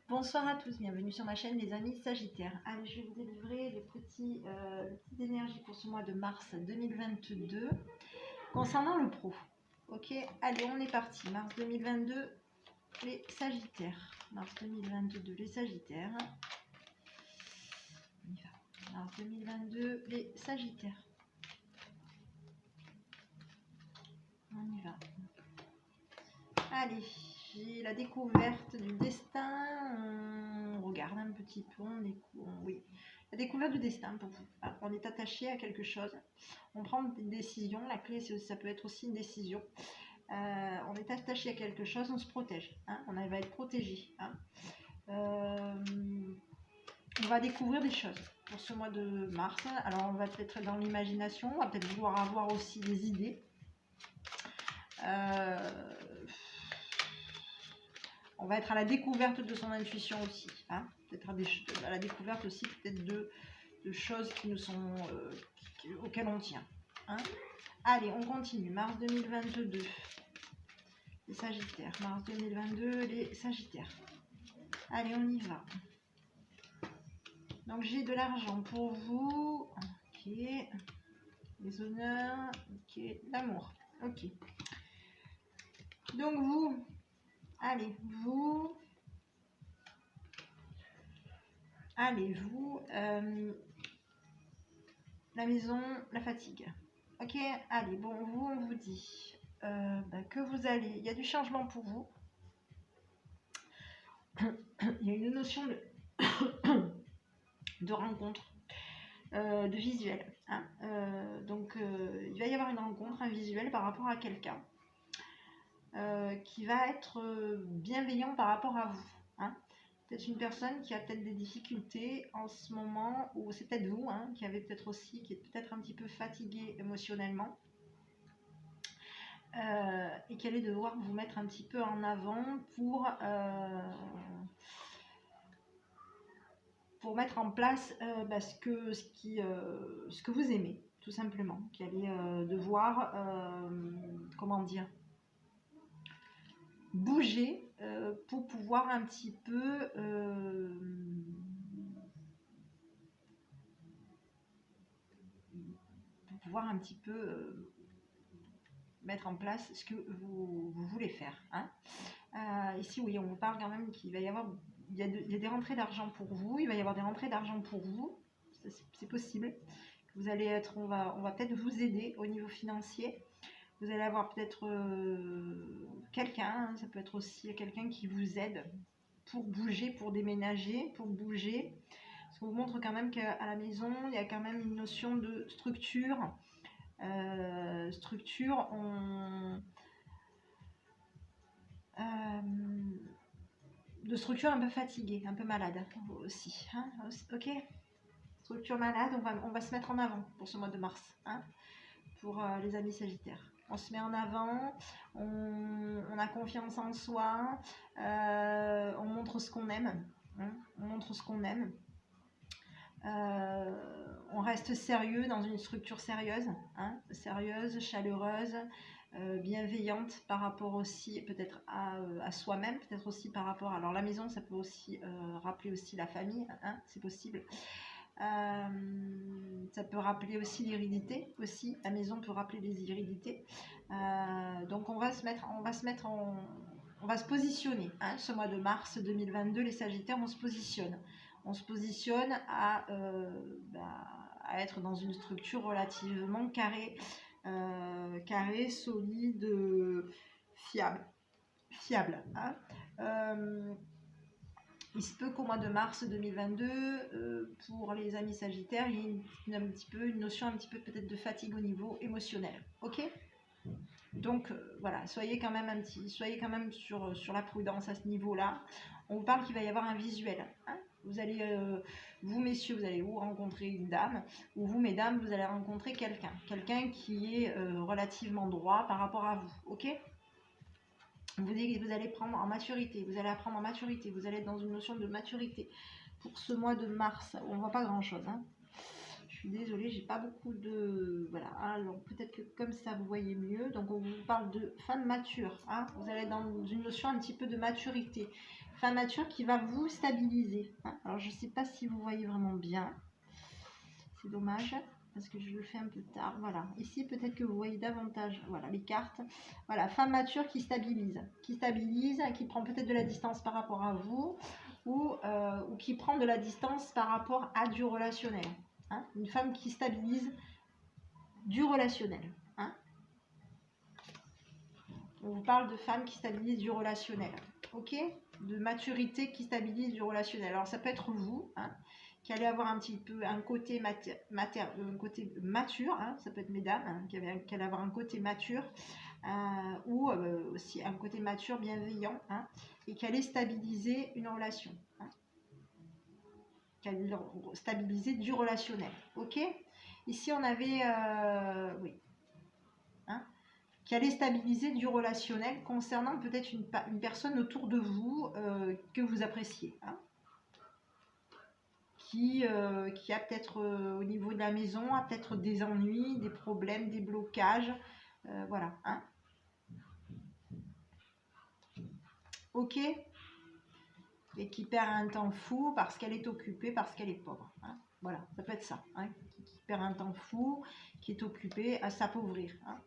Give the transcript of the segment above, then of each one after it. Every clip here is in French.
Bonsoir à tous, bienvenue sur ma chaîne les amis Sagittaires. Allez, je vais vous délivrer les petites énergies pour ce mois de mars 2022 concernant le pro. Ok, allez, on est parti. Mars 2022, les Sagittaires. Mars 2022, les Sagittaires. On y va. Mars 2022, les Sagittaires. On y va. Allez, j'ai la découverte du destin. On regarde un petit peu. Oui, la découverte du destin pour vous. Alors, on est attaché à quelque chose. On prend des décisions. La clé, ça peut être aussi une décision. On est attaché à quelque chose. On se protège. Hein, on va être protégé. Hein. On va découvrir des choses pour ce mois de mars. Alors, on va peut-être être dans l'imagination. On va peut-être vouloir avoir aussi des idées. On va être à la découverte de son intuition aussi, hein, peut-être à la découverte aussi peut-être de choses qui nous sont auxquelles on tient. Hein. Allez, on continue. Mars 2022, les Sagittaires. Mars 2022, les Sagittaires. Allez, on y va. Donc j'ai de l'argent pour vous. Ok. Les honneurs. Ok. L'amour. Ok. Donc vous. Allez, vous. La maison, la fatigue. Ok, allez, bon, vous, on vous dit que vous allez... Il y a du changement pour vous. Il y a une notion de rencontre, de visuel. Hein. Donc, il va y avoir une rencontre, un visuel par rapport à quelqu'un qui va être bienveillant par rapport à vous. Hein. Peut-être une personne qui a peut-être des difficultés en ce moment, ou c'est peut-être vous, hein, qui est peut-être un petit peu fatigué émotionnellement. Et qui allait devoir vous mettre un petit peu en avant pour mettre en place ce que vous aimez, tout simplement. Qui allait devoir, comment dire, bouger pour pouvoir un petit peu mettre en place ce que vous voulez faire. Hein. Ici, oui, on vous parle quand même qu'il va y avoir, il y a des rentrées d'argent pour vous, il va y avoir des rentrées d'argent pour vous, c'est possible. Vous allez être, on va peut-être vous aider au niveau financier. Vous allez avoir peut-être quelqu'un, hein, ça peut être aussi quelqu'un qui vous aide pour bouger, pour déménager, pour bouger. Parce qu'on vous montre quand même qu'à la maison, il y a quand même une notion de structure. De structure un peu fatiguée, un peu malade aussi. Hein, ok, structure malade, on va se mettre en avant pour ce mois de mars. Hein, pour les amis Sagittaires. On se met en avant, on a confiance en soi, on montre ce qu'on aime. Hein, on montre ce qu'on aime. On reste sérieux dans une structure sérieuse, hein, sérieuse, chaleureuse, bienveillante par rapport aussi peut-être à soi-même, peut-être aussi par rapport... Alors la maison, ça peut aussi rappeler aussi la famille, hein, c'est possible. Ça peut rappeler aussi l'hérédité, aussi. La maison peut rappeler les hérédités. Donc on va se positionner. Hein, ce mois de mars 2022, les Sagittaires, on se positionne. On se positionne à être dans une structure relativement carrée, solide, fiable. Hein. Il se peut qu'au mois de mars 2022, pour les amis Sagittaires, il y ait une notion un petit peu peut-être de fatigue au niveau émotionnel. Ok ? Donc voilà, soyez quand même sur la prudence à ce niveau-là. On vous parle qu'il va y avoir un visuel. Hein. Vous allez, vous messieurs, vous allez vous rencontrer une dame, ou vous mesdames, vous allez rencontrer quelqu'un qui est relativement droit par rapport à vous. Ok ? Vous allez prendre en maturité, vous allez apprendre en maturité, vous allez être dans une notion de maturité. Pour ce mois de mars, on ne voit pas grand-chose. Hein. Je suis désolée, j'ai pas beaucoup de... Voilà, alors peut-être que comme ça vous voyez mieux. Donc on vous parle de femme mature. Hein. Vous allez être dans une notion un petit peu de maturité. Femme mature qui va vous stabiliser. Hein. Alors, je ne sais pas si vous voyez vraiment bien. C'est dommage, parce que je le fais un peu tard. Voilà. Ici, peut-être que vous voyez davantage. Voilà, les cartes. Voilà, femme mature qui stabilise. Qui prend peut-être de la distance par rapport à vous, ou qui prend de la distance par rapport à du relationnel. Hein. Une femme qui stabilise du relationnel. Hein. On vous parle de femmes qui stabilisent du relationnel. Ok, de maturité qui stabilise du relationnel. Alors ça peut être vous, hein, qui allez avoir un petit peu un côté, un côté mature, hein, ça peut être mesdames, hein, qui allez avoir un côté mature, ou aussi un côté mature, bienveillant, hein, et qui allait stabiliser une relation. Hein, qui allait stabiliser du relationnel. Ok, ici on avait, oui, hein, qui allait stabiliser du relationnel concernant peut-être une personne autour de vous que vous appréciez. Hein, qui a peut-être au niveau de la maison, a peut-être des ennuis, des problèmes, des blocages. Voilà. Hein. Ok. Et qui perd un temps fou parce qu'elle est occupée, parce qu'elle est pauvre. Hein. Voilà, ça peut être ça. Hein. Qui perd un temps fou, qui est occupée à s'appauvrir. Hein.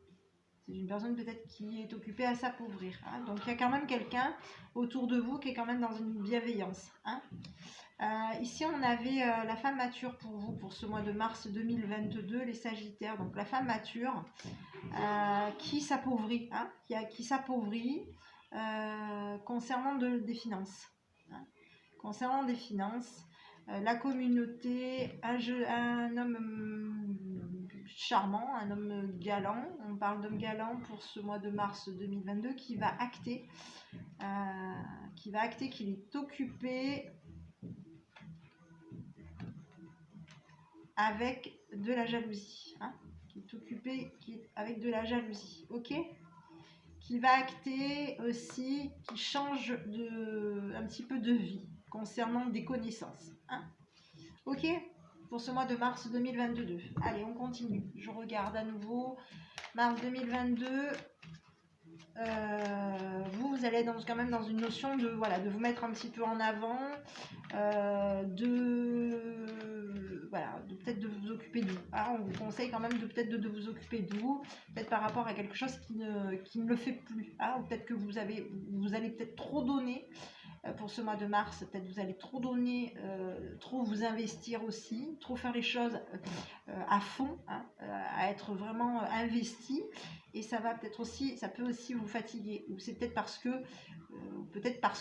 C'est une personne peut-être qui est occupée à s'appauvrir. Hein. Donc il y a quand même quelqu'un autour de vous qui est quand même dans une bienveillance. Hein. Ici on avait la femme mature pour vous pour ce mois de mars 2022, les Sagittaires. Donc la femme mature qui s'appauvrit, hein, qui s'appauvrit concernant des finances. Hein. Concernant des finances, la communauté, un homme charmant, un homme galant, on parle d'homme galant pour ce mois de mars 2022 qui va acter qu'il est occupé avec de la jalousie. Hein, qui est occupé avec de la jalousie. Ok, qui va acter aussi, qui change un petit peu de vie concernant des connaissances. Hein. Ok, pour ce mois de mars 2022. Allez, on continue. Je regarde à nouveau. Mars 2022. Vous allez être quand même dans une notion de, voilà, de vous mettre un petit peu en avant, de peut-être de vous occuper de vous. Hein, on vous conseille quand même de vous occuper de vous, peut-être par rapport à quelque chose qui ne le fait plus. Hein, ou peut-être que vous allez peut-être trop donner pour ce mois de mars, peut-être vous allez trop donner, trop vous investir aussi, trop faire les choses à fond, hein, à être vraiment investi. Et ça peut aussi vous fatiguer. Ou c'est peut-être parce que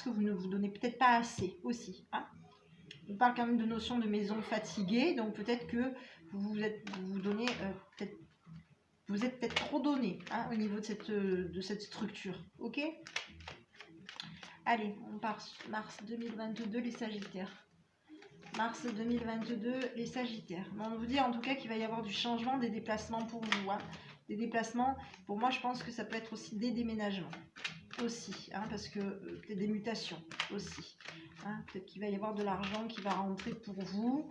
vous ne vous donnez peut-être pas assez aussi. Hein. On parle quand même de notion de maison fatiguée, donc peut-être que vous donnez vous êtes peut-être trop donné, hein, au niveau de cette structure. Ok. Allez, on part sur mars 2022, les Sagittaires. Mars 2022, les Sagittaires. Bon, on vous dit en tout cas qu'il va y avoir du changement, des déplacements pour vous. Hein. Des déplacements, pour moi je pense que ça peut être aussi des déménagements. Aussi, hein, parce que peut-être des mutations aussi. Hein, peut-être qu'il va y avoir de l'argent qui va rentrer pour vous.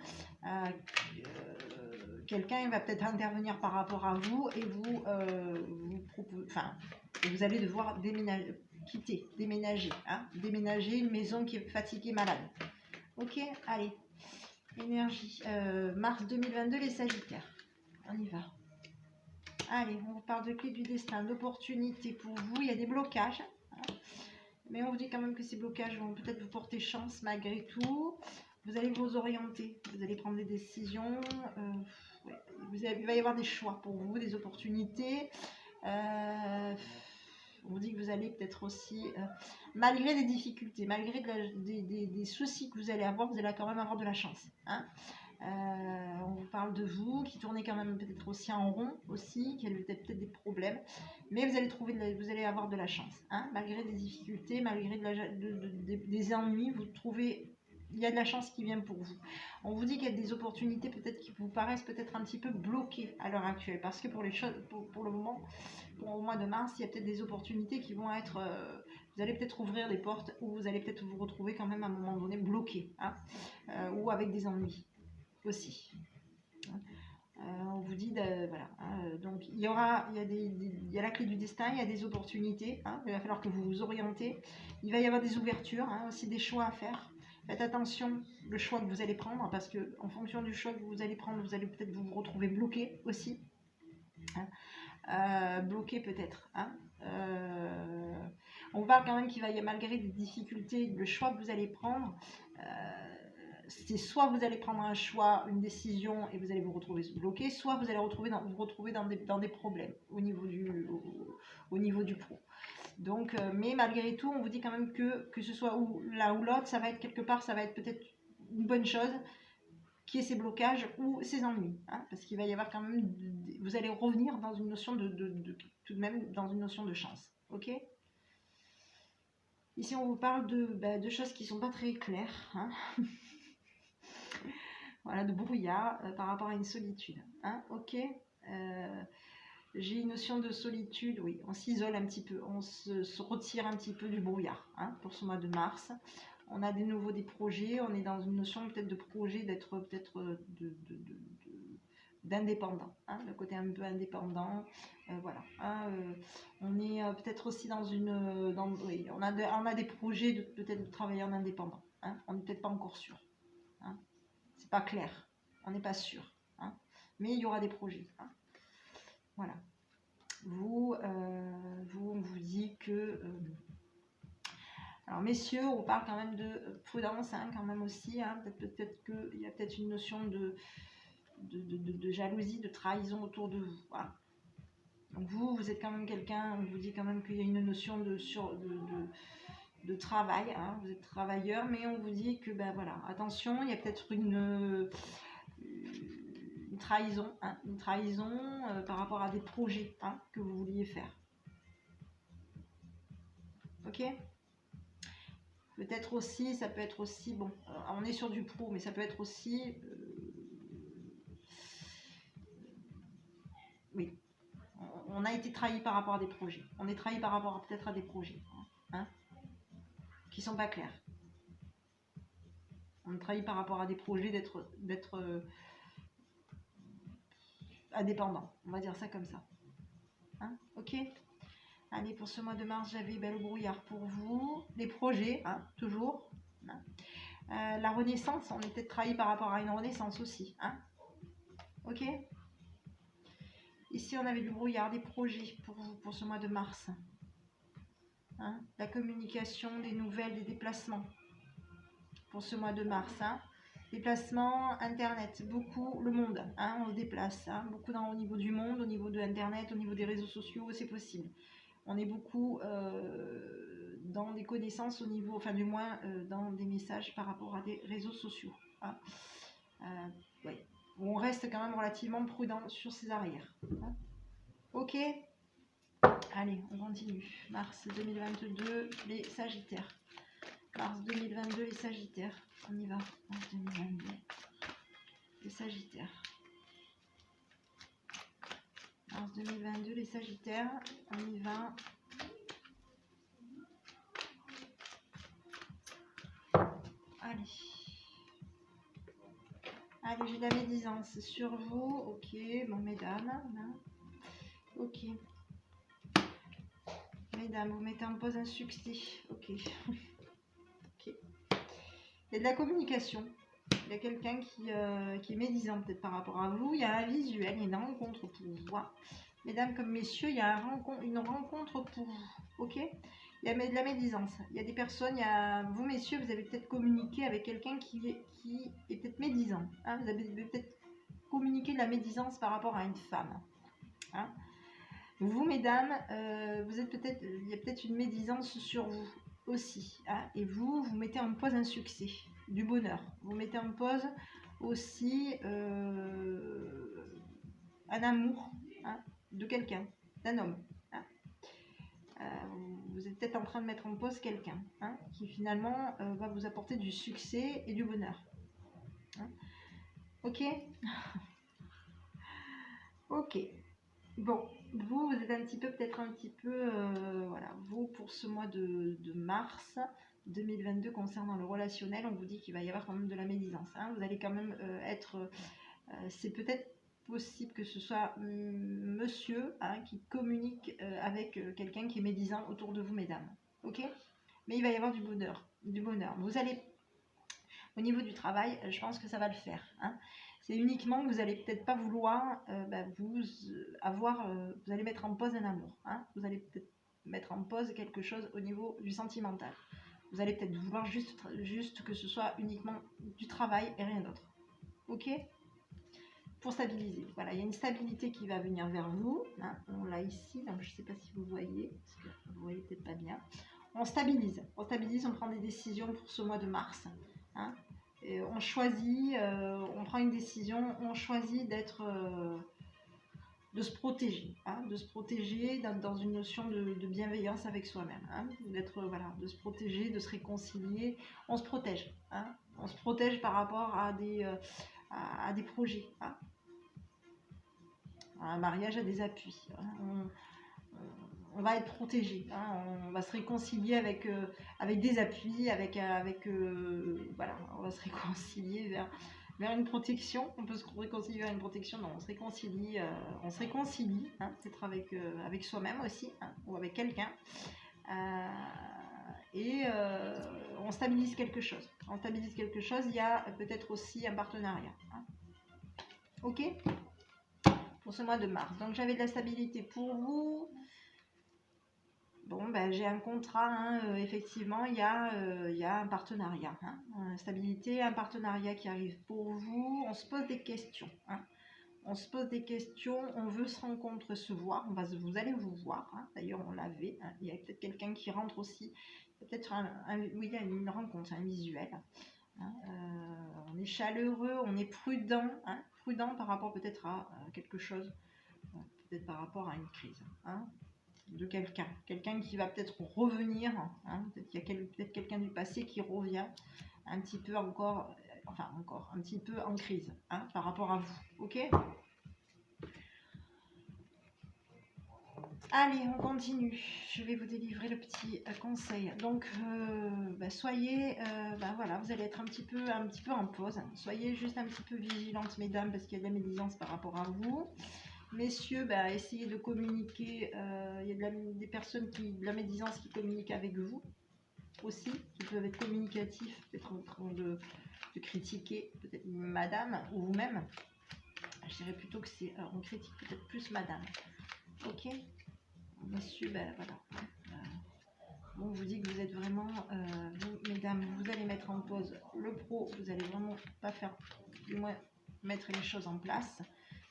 Quelqu'un va peut-être intervenir par rapport à vous et vous allez devoir déménager. Hein, déménager une maison qui est fatiguée, malade. Ok, allez. Énergie. Mars 2022, les Sagittaires. On y va. Allez, on parle de clé du destin, d'opportunités pour vous. Il y a des blocages. Hein, mais on vous dit quand même que ces blocages vont peut-être vous porter chance malgré tout. Vous allez vous orienter. Vous allez prendre des décisions. Il va y avoir des choix pour vous, des opportunités. On vous dit que vous allez peut-être aussi, malgré des difficultés, malgré des soucis que vous allez avoir, vous allez quand même avoir de la chance. Hein. On vous parle de vous, qui tournez quand même peut-être aussi en rond, aussi, qui a peut-être des problèmes, mais vous allez avoir de la chance. Hein. Malgré des difficultés, malgré des ennuis, il y a de la chance qui vient pour vous. On vous dit qu'il y a des opportunités peut-être qui vous paraissent peut-être un petit peu bloquées à l'heure actuelle, parce que pour le moment, pour le mois de mars, il y a peut-être des opportunités qui vont être... vous allez peut-être ouvrir des portes, ou vous allez peut-être vous retrouver quand même à un moment donné bloqué, hein, ou avec des ennuis aussi. On vous dit, voilà. Donc il y a la clé du destin, il y a des opportunités. Il va falloir que vous vous orientez. Il va y avoir des ouvertures, aussi des choix à faire. Faites attention le choix que vous allez prendre, parce que en fonction du choix que vous allez prendre, vous allez peut-être vous retrouver bloqué aussi. Bloqué peut-être. On parle quand même qu'il va y avoir, malgré des difficultés, le choix que vous allez prendre. C'est soit vous allez prendre un choix, une décision et vous allez vous retrouver bloqué, soit vous allez vous retrouver dans des problèmes au niveau du pro. Donc, mais malgré tout, on vous dit quand même que ce soit l'un ou l'autre, ça va être quelque part, ça va être peut-être une bonne chose, qui est ces blocages ou ces ennuis, parce qu'il va y avoir quand même, vous allez revenir dans une notion tout de même dans une notion de chance, ok. Ici, on vous parle de choses qui sont pas très claires, voilà, de brouillard par rapport à une solitude, ok. J'ai une notion de solitude, oui, on s'isole un petit peu, on se retire un petit peu du brouillard, pour ce mois de mars. On a des projets, on est dans une notion peut-être de projet, d'être peut-être d'indépendant, le côté un peu indépendant, voilà. On est peut-être aussi dans oui, on a des projets peut-être de travailler en indépendant, on n'est peut-être pas encore sûr, c'est pas clair, on n'est pas sûr, mais il y aura des projets, voilà. On vous dit que alors messieurs, on parle quand même de prudence, quand même aussi, peut-être qu'il y a peut-être une notion de jalousie, de trahison autour de vous, voilà. Donc vous êtes quand même quelqu'un, on vous dit quand même qu'il y a une notion de travail, vous êtes travailleur, mais on vous dit que voilà, attention, il y a peut-être une trahison, par rapport à des projets, que vous vouliez faire. Ok. Peut-être aussi, ça peut être aussi, bon, on est sur du pro, mais ça peut être aussi, oui, on a été trahi par rapport à des projets. On est trahi par rapport peut-être à des projets, qui sont pas clairs. On est trahi par rapport à des projets d'être indépendant. On va dire ça comme ça. Ok. Allez, pour ce mois de mars, j'avais le brouillard pour vous. Les projets, toujours. La renaissance, on est peut-être trahi par rapport à une renaissance aussi. Ok. Ici, on avait du brouillard, des projets pour vous, pour ce mois de mars. La communication, des nouvelles, des déplacements. Pour ce mois de mars. Déplacement, Internet, beaucoup, le monde. On se déplace. Beaucoup au niveau du monde, au niveau de Internet, au niveau des réseaux sociaux, c'est possible. On est beaucoup dans des connaissances au niveau, enfin du moins dans des messages par rapport à des réseaux sociaux. Ouais. On reste quand même relativement prudent sur ses arrières. Ok. Allez, on continue. Mars 2022, les Sagittaires. Mars 2022, les Sagittaires. On y va. Mars 2022, les Sagittaires. Mars 2022, les Sagittaires. On y va. Allez, j'ai de la médisance sur vous. Ok, bon, mesdames. Ok. Mesdames, vous mettez en pause un succès. Ok. Ok. Il y a de la communication. Il y a quelqu'un qui est médisant peut-être par rapport à vous. Il y a un visuel, il y a une rencontre pour vous. Mesdames comme messieurs, il y a une rencontre pour vous. Ok. Il y a de la médisance. Il y a des personnes, vous messieurs, vous avez peut-être communiqué avec quelqu'un qui est peut-être médisant. Vous avez peut-être communiqué de la médisance par rapport à une femme. Vous, mesdames, il y a peut-être une médisance sur vous aussi. Et vous mettez en pause un succès, du bonheur. Vous mettez en pause aussi un amour de quelqu'un, d'un homme. Vous êtes peut-être en train de mettre en pause quelqu'un qui finalement va vous apporter du succès et du bonheur. Ok. Ok. Bon, vous êtes peut-être un petit peu, voilà, vous pour ce mois de mars 2022 concernant le relationnel, on vous dit qu'il va y avoir quand même de la médisance. Vous allez quand même être, c'est peut-être possible que ce soit monsieur qui communique avec quelqu'un qui est médisant autour de vous, mesdames. Ok? Mais il va y avoir du bonheur. Vous allez, au niveau du travail, je pense que ça va le faire. C'est uniquement que vous allez peut-être pas vouloir vous allez mettre en pause un amour. Vous allez peut-être mettre en pause quelque chose au niveau du sentimental. Vous allez peut-être vouloir juste que ce soit uniquement du travail et rien d'autre. Ok? Pour stabiliser. Voilà, il y a une stabilité qui va venir vers vous. On l'a ici, donc je ne sais pas si vous voyez, parce que vous voyez peut-être pas bien. On stabilise, on prend des décisions pour ce mois de mars. Et on choisit, on prend une décision, on choisit de se protéger, dans une notion de bienveillance avec soi-même, de se protéger, de se réconcilier. On se protège, on se protège par rapport à des projets, un mariage, à des appuis. On va être protégé, on va se réconcilier avec des appuis, on va se réconcilier vers une protection. On peut se réconcilier vers une protection, non, on se réconcilie, peut-être avec soi-même aussi, ou avec quelqu'un, on stabilise quelque chose. Il y a peut-être aussi un partenariat. Ok ? Pour ce mois de mars. Donc j'avais de la stabilité pour vous. Bon, j'ai un contrat, effectivement, il y a un partenariat. Stabilité, un partenariat qui arrive pour vous. On se pose des questions. On se pose des questions, on veut se rencontrer, se voir. Vous allez vous voir. D'ailleurs, on l'avait. Il y a peut-être quelqu'un qui rentre aussi. Il y a peut-être il y a une rencontre, un visuel. On est chaleureux, on est prudent. Prudent par rapport peut-être à quelque chose. Peut-être par rapport à une crise. De quelqu'un qui va peut-être revenir, peut-être qu'il y a peut-être quelqu'un du passé qui revient un petit peu encore un petit peu en crise par rapport à vous. Ok ? Allez, on continue. Je vais vous délivrer le petit conseil. Donc, soyez, vous allez être un petit peu en pause. Soyez juste un petit peu vigilantes, mesdames, parce qu'il y a de la médisance par rapport à vous. Messieurs, essayez de communiquer. Il y a des personnes de la médisance qui communiquent avec vous aussi, qui peuvent être communicatifs, peut-être en train de critiquer peut-être madame ou vous-même. Je dirais plutôt que on critique peut-être plus madame. Ok ? Messieurs, on vous dit que vous êtes vraiment, vous, mesdames, vous allez mettre en pause le pro, vous allez vraiment pas faire, du moins mettre les choses en place,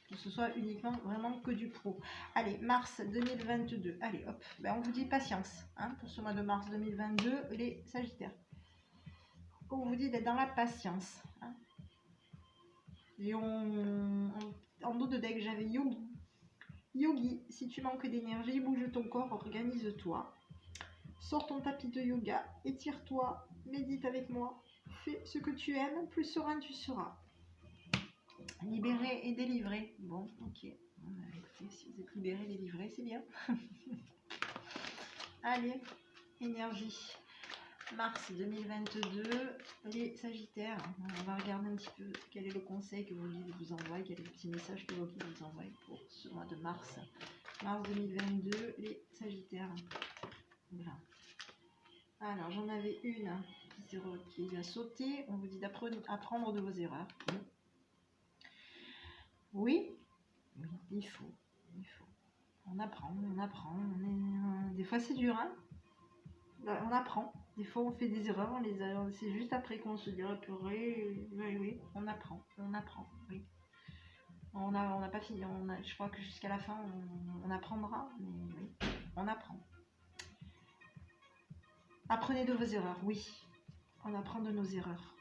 que ce soit uniquement vraiment que du pro. Allez, mars 2022, allez hop, on vous dit patience, pour ce mois de mars 2022, les Sagittaires. On vous dit d'être dans la patience. Et en dos de deck, j'avais Yogi. Yogi, si tu manques d'énergie, bouge ton corps, organise-toi. Sors ton tapis de yoga, étire-toi, médite avec moi. Fais ce que tu aimes, plus serein tu seras. Libéré et délivré. Bon, ok. Écoutez, si vous êtes libéré, délivré, c'est bien. Allez, énergie. Mars 2022, les Sagittaires. On va regarder un petit peu quel est le conseil que vos guides vous envoient, quel est le petit message que vos guides vous envoient pour ce mois de mars. Mars 2022, les Sagittaires. Voilà. Alors, j'en avais une qui a sauté. On vous dit d'apprendre de vos erreurs. Oui, il faut. On apprend. Des fois, c'est dur, on apprend. Des fois, on fait des erreurs, c'est juste après qu'on se dira purée. Oui, on apprend. Oui. On n'a pas fini. Je crois que jusqu'à la fin, on apprendra. Mais oui, on apprend. Apprenez de vos erreurs, oui. On apprend de nos erreurs.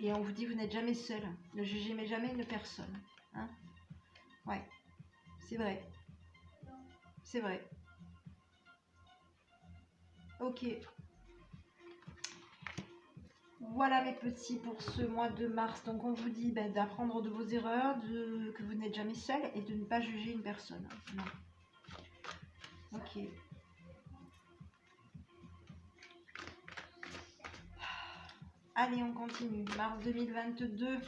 Et on vous dit, vous n'êtes jamais seul. Ne jugez jamais une personne. Ouais, c'est vrai. Ok. Voilà mes petits pour ce mois de mars. Donc on vous dit d'apprendre de vos erreurs, que vous n'êtes jamais seul et de ne pas juger une personne. Non. Ok. Allez, on continue. Mars 2022.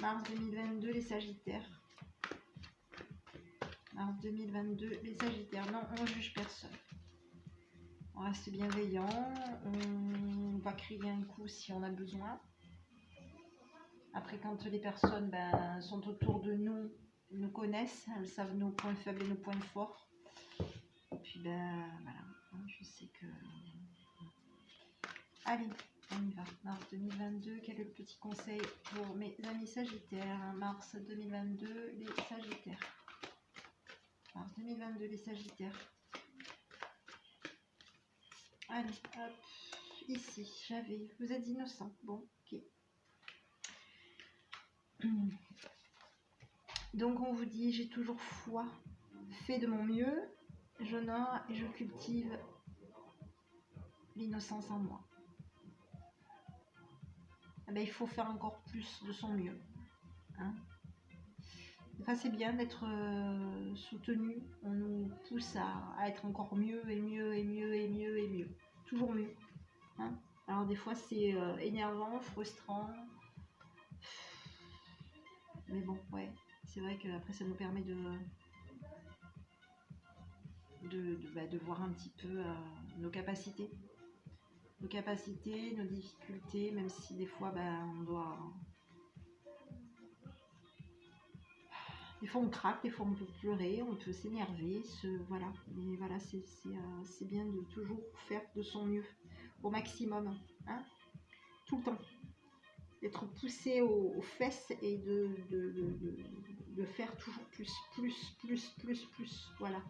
Mars 2022, les Sagittaires. Mars 2022, les Sagittaires. Non, on ne juge personne. On reste bienveillant. On va crier un coup si on a besoin. Après, quand les personnes sont autour de nous, nous connaissent, elles savent nos points faibles et nos points forts. Et puis, voilà. Je sais que... Allez, on y va. Mars 2022, quel est le petit conseil pour mes amis Sagittaires? Mars 2022, les Sagittaires. Mars 2022, les Sagittaires. Allez, hop. Ici, j'avais... Vous êtes innocent. Bon, ok. Donc, on vous dit, j'ai toujours foi. Fais de mon mieux. J'honore et je cultive l'innocence en moi. Il faut faire encore plus de son mieux. Hein. Enfin, c'est bien d'être soutenu. On nous pousse à être encore mieux et mieux et mieux et mieux et mieux. Toujours mieux. Hein. Alors des fois c'est énervant, frustrant. Mais bon, ouais. C'est vrai qu'après ça nous permet de voir un petit peu nos capacités. Nos capacités, nos difficultés, même si des fois on doit... Des fois on craque, des fois on peut pleurer, on peut s'énerver, voilà. Mais voilà, c'est bien de toujours faire de son mieux, au maximum, hein, tout le temps. D'être poussé aux fesses et de faire toujours plus, voilà.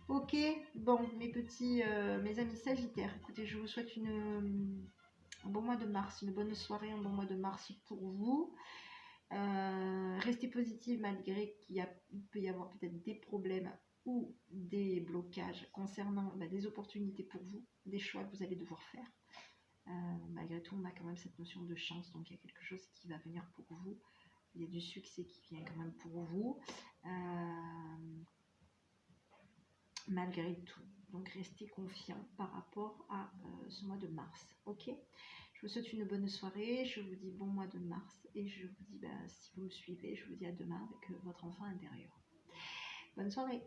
Ok, bon, mes amis Sagittaires, écoutez, je vous souhaite un bon mois de mars, une bonne soirée, un bon mois de mars pour vous. Restez positive malgré qu'il peut y avoir peut-être des problèmes ou des blocages concernant des opportunités pour vous, des choix que vous allez devoir faire. Malgré tout, on a quand même cette notion de chance, donc il y a quelque chose qui va venir pour vous. Il y a du succès qui vient quand même pour vous, malgré tout. Donc restez confiants par rapport à ce mois de mars. Ok ? Je vous souhaite une bonne soirée, je vous dis bon mois de mars et je vous dis, si vous me suivez, je vous dis à demain avec votre enfant intérieur. Bonne soirée.